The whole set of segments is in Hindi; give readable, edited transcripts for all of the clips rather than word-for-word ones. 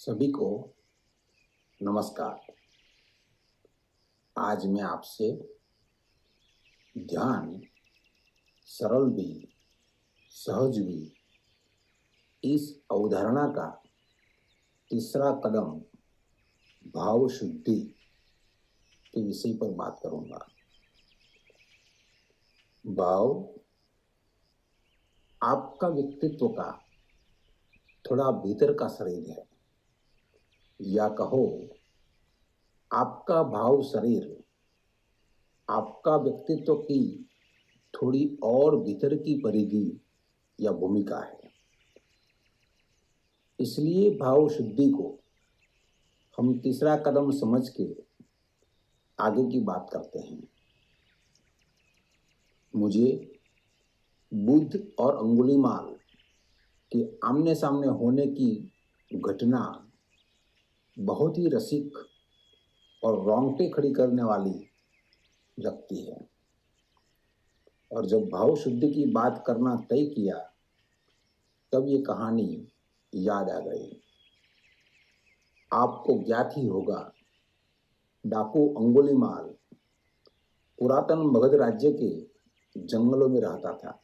सभी को नमस्कार। आज मैं आपसे ध्यान सरल भी सहज भी इस अवधारणा का तीसरा कदम भाव शुद्धि के विषय पर बात करूंगा। भाव आपका व्यक्तित्व का थोड़ा भीतर का शरीर है, या कहो आपका भाव शरीर आपका व्यक्तित्व की थोड़ी और भीतर की परिधि या भूमिका है। इसलिए भाव शुद्धि को हम तीसरा कदम समझ के आगे की बात करते हैं। मुझे बुद्ध और अंगुलीमाल के आमने सामने होने की घटना बहुत ही रसिक और रोंगटे खड़ी करने वाली लगती है। और जब भाव शुद्धि की बात करना तय किया तब ये कहानी याद आ गई। आपको ज्ञात ही होगा, डाकू अंगुलीमाल पुरातन मगध राज्य के जंगलों में रहता था।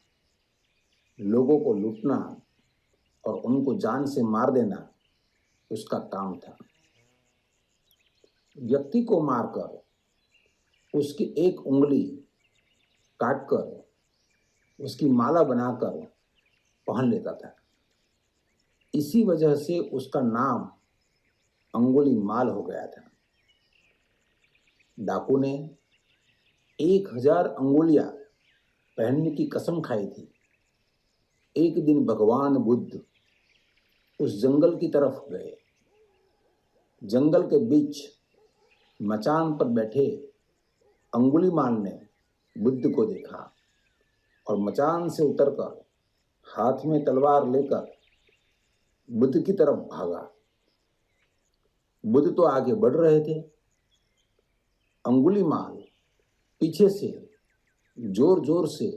लोगों को लूटना और उनको जान से मार देना उसका काम था। व्यक्ति को मारकर उसकी एक उंगली काटकर उसकी माला बनाकर पहन लेता था। इसी वजह से उसका नाम अंगुलीमाल हो गया था। डाकू ने 1000 अंगुलियां पहनने की कसम खाई थी। एक दिन भगवान बुद्ध उस जंगल की तरफ गए। जंगल के बीच मचान पर बैठे अंगुलीमाल ने बुद्ध को देखा और मचान से उतरकर हाथ में तलवार लेकर बुद्ध की तरफ भागा। बुद्ध तो आगे बढ़ रहे थे। अंगुलीमाल पीछे से जोर जोर से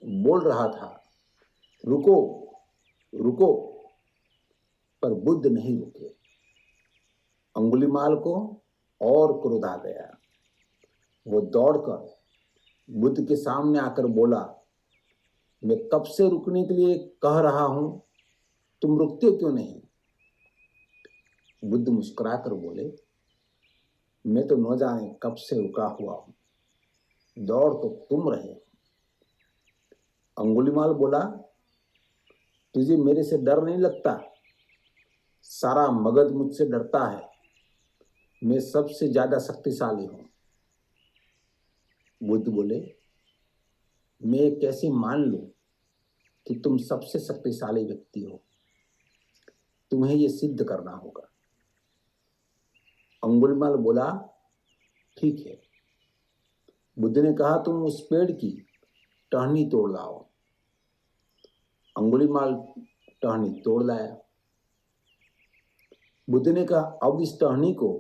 बोल रहा था, रुको रुको, पर बुद्ध नहीं रुके। अंगुलीमाल को और क्रोध आ गया। वो दौड़कर बुद्ध के सामने आकर बोला, मैं कब से रुकने के लिए कह रहा हूं, तुम रुकते क्यों नहीं? बुद्ध मुस्कुराकर बोले, मैं तो न जाने कब से रुका हुआ हूं, दौड़ तो तुम रहे। अंगुलीमाल बोला, तुझे मेरे से डर नहीं लगता? सारा मगध मुझसे डरता है। मैं सबसे ज्यादा शक्तिशाली हूं। बुद्ध बोले, मैं कैसे मान लूं कि तुम सबसे शक्तिशाली व्यक्ति हो? तुम्हें यह सिद्ध करना होगा। अंगुलीमाल बोला, ठीक है। बुद्ध ने कहा, तुम उस पेड़ की टहनी तोड़ लाओ। अंगुलीमाल टहनी तोड़ लाया। बुद्ध ने कहा, अब इस टहनी को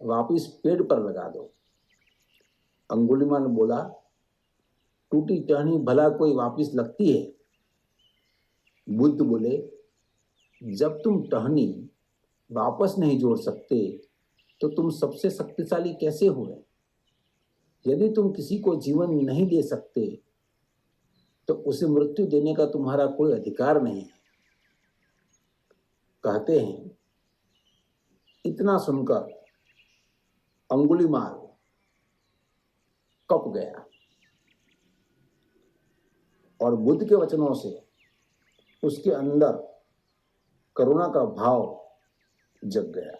वापिस पेड़ पर लगा दो। अंगुलीमाल बोला, टूटी टहनी भला कोई वापिस लगती है? बुद्ध बोले, जब तुम टहनी वापस नहीं जोड़ सकते तो तुम सबसे शक्तिशाली कैसे हुए? यदि तुम किसी को जीवन नहीं दे सकते तो उसे मृत्यु देने का तुम्हारा कोई अधिकार नहीं है। कहते हैं, इतना सुनकर अंगुलीमाल कँप गया और बुद्ध के वचनों से उसके अंदर करुणा का भाव जग गया।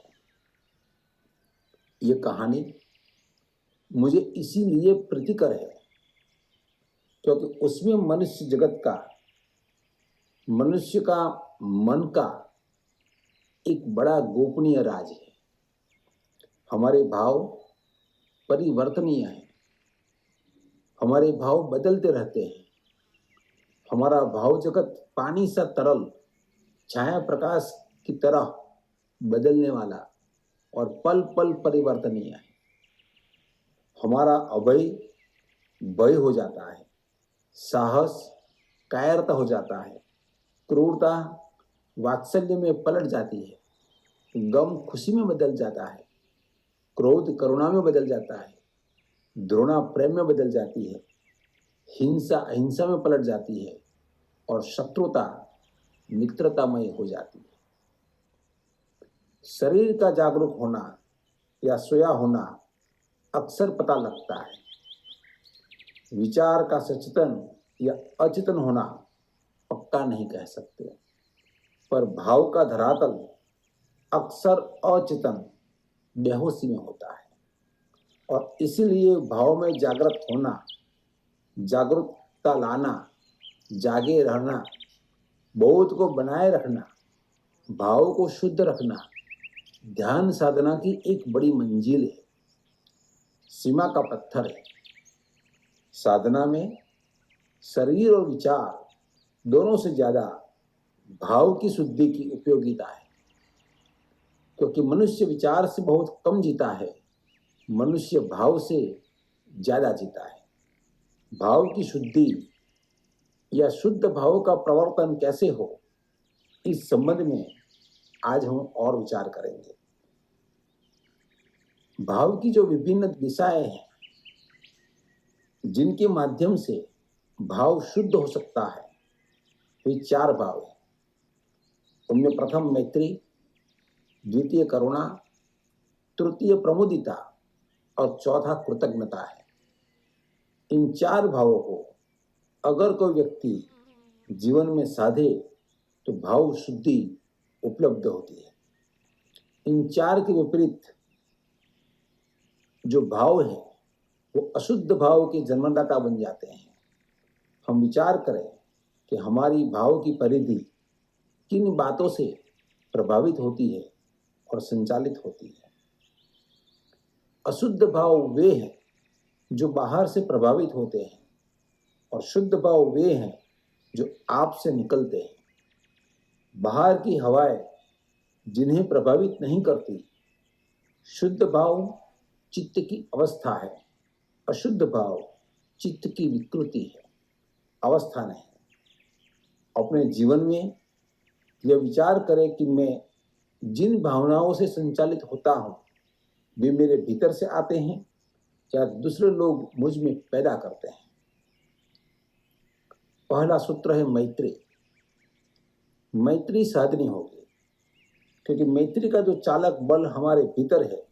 ये कहानी मुझे इसीलिए प्रीतिकर है क्योंकि उसमें मनुष्य का मन का एक बड़ा गोपनीय राज है। हमारे भाव परिवर्तनीय हैं। हमारे भाव बदलते रहते हैं। हमारा भाव जगत पानी सा तरल, छाया प्रकाश की तरह बदलने वाला और पल पल परिवर्तनीय है। हमारा अभय भय हो जाता है, साहस कायरता हो जाता है, क्रूरता वात्सल्य में पलट जाती है। गम खुशी में बदल जाता है, क्रोध करुणा में बदल जाता है, द्रोणा प्रेम में बदल जाती है, हिंसा अहिंसा में पलट जाती है और शत्रुता मित्रतामय हो जाती है। शरीर का जागरूक होना या सोया होना अक्सर पता लगता है, विचार का सचेतन या अचेतन होना पक्का नहीं कह सकते, पर भाव का धरातल अक्सर अचेतन बेहोशी में होता है और इसीलिए भाव में जागृत होना, जागरूकता लाना, जागे रहना, बोध को बनाए रखना, भाव को शुद्ध रखना ध्यान साधना की एक बड़ी मंजिल है, सीमा का पत्थर है। साधना में शरीर और विचार दोनों से ज्यादा भाव की शुद्धि की उपयोगिता है, क्योंकि मनुष्य विचार से बहुत कम जीता है, मनुष्य भाव से ज्यादा जीता है। भाव की शुद्धि या शुद्ध भाव का प्रवर्तन कैसे हो, इस संबंध में आज हम और विचार करेंगे। भाव की जो विभिन्न दिशाएं हैं जिनके माध्यम से भाव शुद्ध हो सकता है, वे 4 भाव हैं। उनमें प्रथम मैत्री, द्वितीय करुणा, तृतीय प्रमुदिता और चौथा कृतज्ञता है। इन 4 भावों को अगर कोई व्यक्ति जीवन में साधे तो भाव शुद्धि उपलब्ध होती है। इन 4 के विपरीत जो भाव है वो अशुद्ध भाव के जन्मदाता बन जाते हैं। हम विचार करें कि हमारी भाव की परिधि किन बातों से प्रभावित होती है और संचालित होती है। अशुद्ध भाव वे हैं जो बाहर से प्रभावित होते हैं और शुद्ध भाव वे हैं जो आप से निकलते हैं। बाहर की हवाएं जिन्हें प्रभावित नहीं करती। शुद्ध भाव चित्त की अवस्था है, अशुद्ध भाव चित्त की विकृति है, अवस्था नहीं। अपने जीवन में यह विचार करें कि मैं जिन भावनाओं से संचालित होता हूं वे मेरे भीतर से आते हैं या दूसरे लोग मुझ में पैदा करते हैं। पहला सूत्र है मैत्री। मैत्री साधनी होगी, क्योंकि मैत्री का जो चालक बल हमारे भीतर है,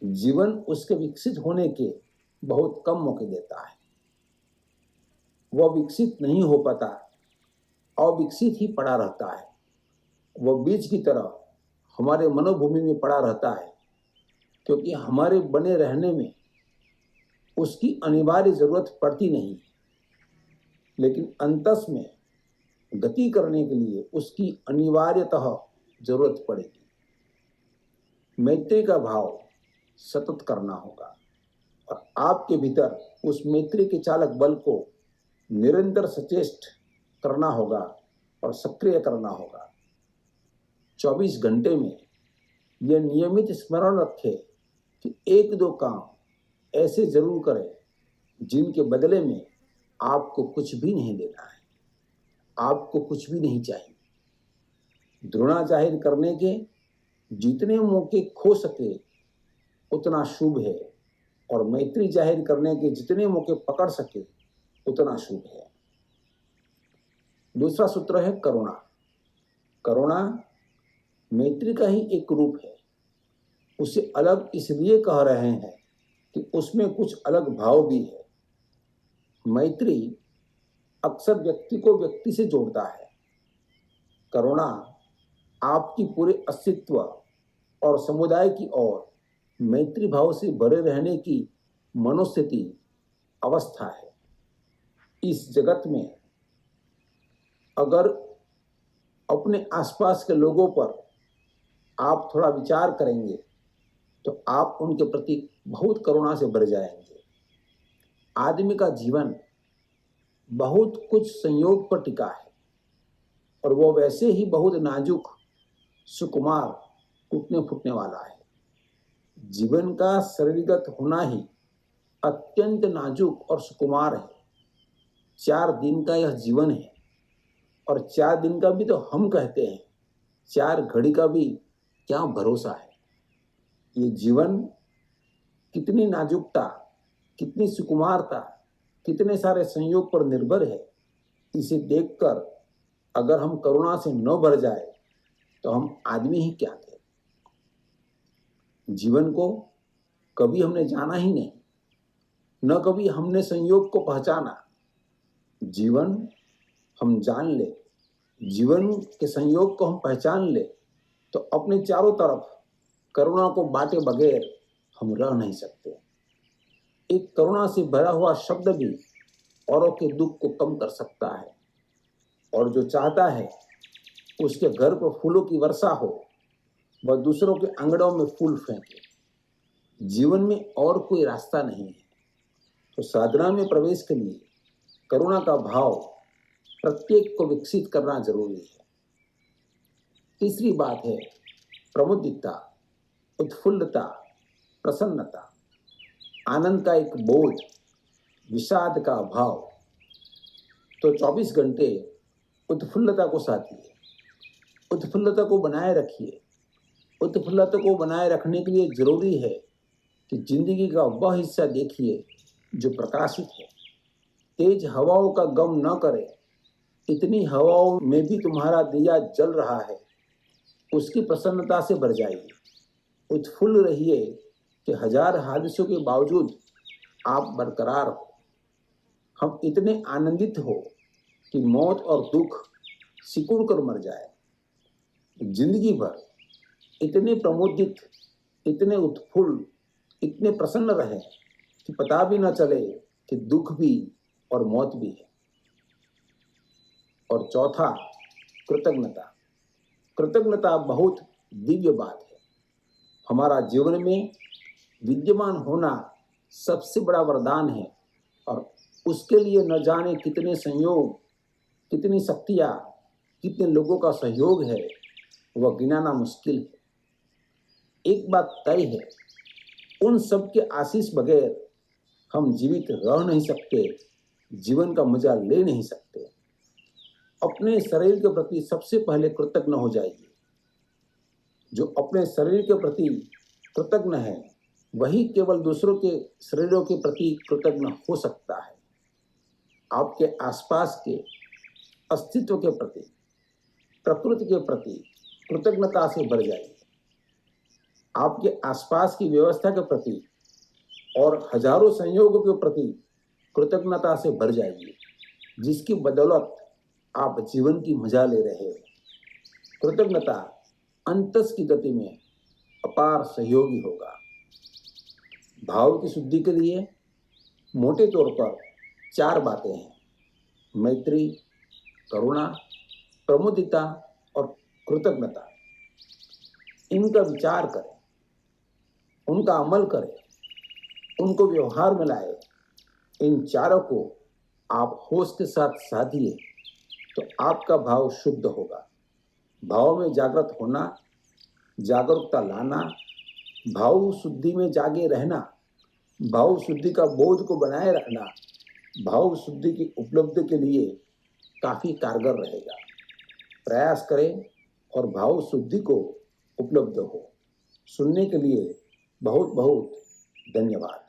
जीवन उसके विकसित होने के बहुत कम मौके देता है। वह विकसित नहीं हो पाता, अविकसित ही पड़ा रहता है। वह बीज की तरह हमारे मनोभूमि में पड़ा रहता है, क्योंकि हमारे बने रहने में उसकी अनिवार्य जरूरत पड़ती नहीं, लेकिन अंतस में गति करने के लिए उसकी अनिवार्यतः जरूरत पड़ेगी। मैत्री का भाव सतत करना होगा और आपके भीतर उस मैत्री के चालक बल को निरंतर सचेष्ट करना होगा और सक्रिय करना होगा। 24 घंटे में यह नियमित स्मरण रखें कि 1-2 काम ऐसे जरूर करें जिनके बदले में आपको कुछ भी नहीं देना है, आपको कुछ भी नहीं चाहिए। द्रोणा जाहिर करने के जितने मौके खो सके उतना शुभ है और मैत्री जाहिर करने के जितने मौके पकड़ सके उतना शुभ है। दूसरा सूत्र है करुणा। करुणा मैत्री का ही एक रूप है। उसे अलग इसलिए कह रहे हैं कि उसमें कुछ अलग भाव भी है। मैत्री अक्सर व्यक्ति को व्यक्ति से जोड़ता है। करुणा आपकी पूरे अस्तित्व और समुदाय की ओर मैत्री भाव से भरे रहने की मनोस्थिति अवस्था है। इस जगत में अगर अपने आसपास के लोगों पर आप थोड़ा विचार करेंगे तो आप उनके प्रति बहुत करुणा से भर जाएंगे। आदमी का जीवन बहुत कुछ संयोग पर टिका है और वो वैसे ही बहुत नाजुक, सुकुमार, टूटने फूटने वाला है। जीवन का शरीरगत होना ही अत्यंत नाजुक और सुकुमार है। 4 दिन का यह जीवन है और 4 दिन का भी तो हम कहते हैं, 4 घड़ी का भी क्या भरोसा है। ये जीवन कितनी नाजुकता, कितनी सुकुमारता, कितने सारे संयोग पर निर्भर है, इसे देखकर अगर हम करुणा से न भर जाए तो हम आदमी ही क्या थे। जीवन को कभी हमने जाना ही नहीं, न कभी हमने संयोग को पहचाना। जीवन हम जान ले, जीवन के संयोग को हम पहचान ले तो अपने चारों तरफ करुणा को बांटे बगैर हम रह नहीं सकते। एक करुणा से भरा हुआ शब्द भी औरों के दुख को कम कर सकता है। और जो चाहता है उसके घर पर फूलों की वर्षा हो, वह दूसरों के आंगनों में फूल फेंके। जीवन में और कोई रास्ता नहीं है, तो साधना में प्रवेश के लिए करुणा का भाव प्रत्येक को विकसित करना जरूरी है। तीसरी बात है प्रमुदिता, उत्फुल्लता, प्रसन्नता, आनंद का एक बोध, विषाद का अभाव। तो 24 घंटे उत्फुल्लता को साथिए, उत्फुल्लता को बनाए रखिए। उत्फुल्लता को बनाए रखने के लिए जरूरी है कि जिंदगी का वह हिस्सा देखिए जो प्रकाशित है। तेज हवाओं का गम न करे, इतनी हवाओं में भी तुम्हारा दिया जल रहा है, उसकी प्रसन्नता से भर जाइए। उत्फुल्ल रहिए कि हजार हादसों के बावजूद आप बरकरार हो। हम इतने आनंदित हो कि मौत और दुख सिकुड़ कर मर जाए। जिंदगी भर इतने प्रमोदित, इतने उत्फुल्ल, इतने प्रसन्न रहे कि पता भी न चले कि दुख भी और मौत भी है। और चौथा कृतज्ञता। कृतज्ञता बहुत दिव्य बात है। हमारा जीवन में विद्यमान होना सबसे बड़ा वरदान है और उसके लिए न जाने कितने संयोग, कितनी शक्तियाँ, कितने लोगों का सहयोग है, वह गिनाना मुश्किल है। एक बात तय है, उन सब के आशीष बगैर हम जीवित रह नहीं सकते, जीवन का मजा ले नहीं सकते। अपने शरीर के प्रति सबसे पहले कृतज्ञ हो जाइए। जो अपने शरीर के प्रति कृतज्ञ है वही केवल दूसरों के शरीरों के प्रति कृतज्ञ हो सकता है। आपके आसपास के अस्तित्व के प्रति, प्रकृति के प्रति कृतज्ञता से भर जाइए। आपके आसपास की व्यवस्था के प्रति और हजारों संयोगों के प्रति कृतज्ञता से भर जाइए, जिसकी बदौलत आप जीवन की मजा ले रहे हैं। कृतज्ञता अंतस की गति में अपार सहयोगी होगा। भाव की शुद्धि के लिए मोटे तौर पर 4 बातें हैं: मैत्री, करुणा, प्रमुदिता और कृतज्ञता। इनका विचार करें, उनका अमल करें, उनको व्यवहार में लाए। इन चारों को आप होश के साथ साधिए तो आपका भाव शुद्ध होगा। भाव में जागृत होना, जागरूकता लाना, भाव शुद्धि में जागे रहना, भाव शुद्धि का बोध को बनाए रखना भाव शुद्धि की उपलब्धि के लिए काफी कारगर रहेगा। प्रयास करें और भाव शुद्धि को उपलब्ध हो। सुनने के लिए बहुत बहुत धन्यवाद।